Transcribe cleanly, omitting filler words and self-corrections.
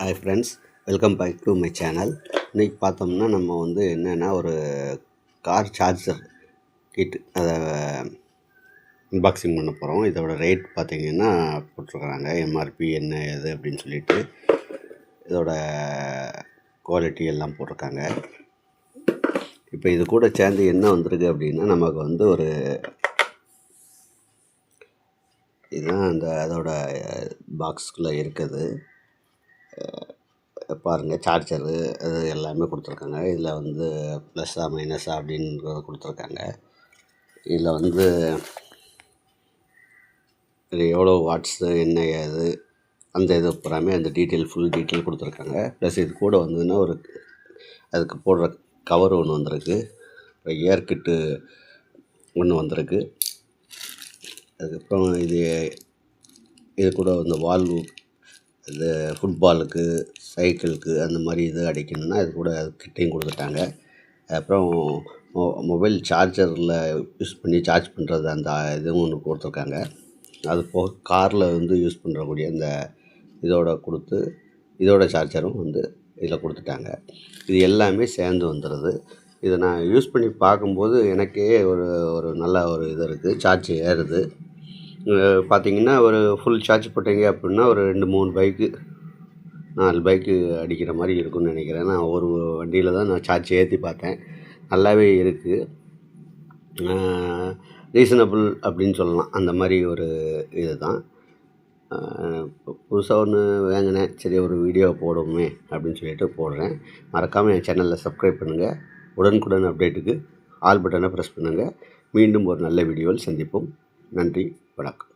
Hi friends, welcome back to my channel. இன்றைக்கி பார்த்தோம்னா நம்ம என்னென்னா ஒரு கார் சார்ஜர் கிட் அதை அன்பாக்சிங் பண்ண போகிறோம். இதோட ரேட் பார்த்திங்கன்னா போட்டிருக்கிறாங்க, எம்ஆர்பி என்ன எது அப்படின்னு சொல்லிட்டு இதோட குவாலிட்டி எல்லாம் போட்டிருக்காங்க. இப்போ இது கூட சேர்ந்து என்ன வந்திருக்கு அப்படின்னா, நமக்கு ஒரு இதுதான் அதோட பாக்ஸ்குள்ளே இருக்குது. பாருங்கள், சார்ஜரு அது எல்லாமே கொடுத்துருக்காங்க. இதில் ப்ளஸ்ஸா மைனஸா அப்படின்றத கொடுத்துருக்காங்க. இதில் இது எவ்வளோ வாட்ஸு என்ன ஏது அந்த இது பூராமே அந்த ஃபுல் டீட்டெயில் கொடுத்துருக்காங்க. ப்ளஸ் இது கூட அதுக்கு போடுற கவர் ஒன்று வந்திருக்கு. இப்போ ஏர் கிட்டு ஒன்று வந்திருக்கு. அதுக்கப்புறம் இது கூட வால்வு, இது ஃபுட்பாலுக்கு, சைக்கிளுக்கு அந்த மாதிரி இது அடிக்கணும்னா இது கூட கிட்டையும் கொடுத்துட்டாங்க. அப்புறம் மொபைல் சார்ஜரில் யூஸ் பண்ணி சார்ஜ் பண்ணுறது அந்த இதுவும் ஒன்று கொடுத்துருக்காங்க. அது போக காரில் யூஸ் பண்ணுறக்கூடிய அந்த இதோட சார்ஜரும் இதில் கொடுத்துட்டாங்க. இது எல்லாமே சேர்ந்து வந்துடுது. இதை நான் யூஸ் பண்ணி பார்க்கும்போது எனக்கே ஒரு நல்ல இது இருக்குது. சார்ஜ் ஏறுது. பார்த்திங்கன்னா ஃபுல் சார்ஜ் போட்டிங்க அப்படின்னா 2-3 பைக்கு 4 பைக்கு அடிக்கிற மாதிரி இருக்குன்னு நினைக்கிறேன். நான் ஒரு வண்டியில் தான் நான் சார்ஜ் ஏற்றி பார்த்தேன். நல்லாவே இருக்குது. ரீசனபிள் அப்படின்னு சொல்லலாம். அந்த மாதிரி இது தான். புதுசாக ஒன்று வாங்கினேன், சரி ஒரு வீடியோ போடுவோமே அப்படின்னு சொல்லிட்டு போடுறேன். மறக்காமல் என் சேனலில் சப்ஸ்கிரைப் பண்ணுங்கள். உடனுக்குடன் அப்டேட்டுக்கு ஆல் பட்டனை ப்ரெஸ் பண்ணுங்கள். மீண்டும் ஒரு நல்ல வீடியோவில் சந்திப்போம். நன்றி, வணக்கம்.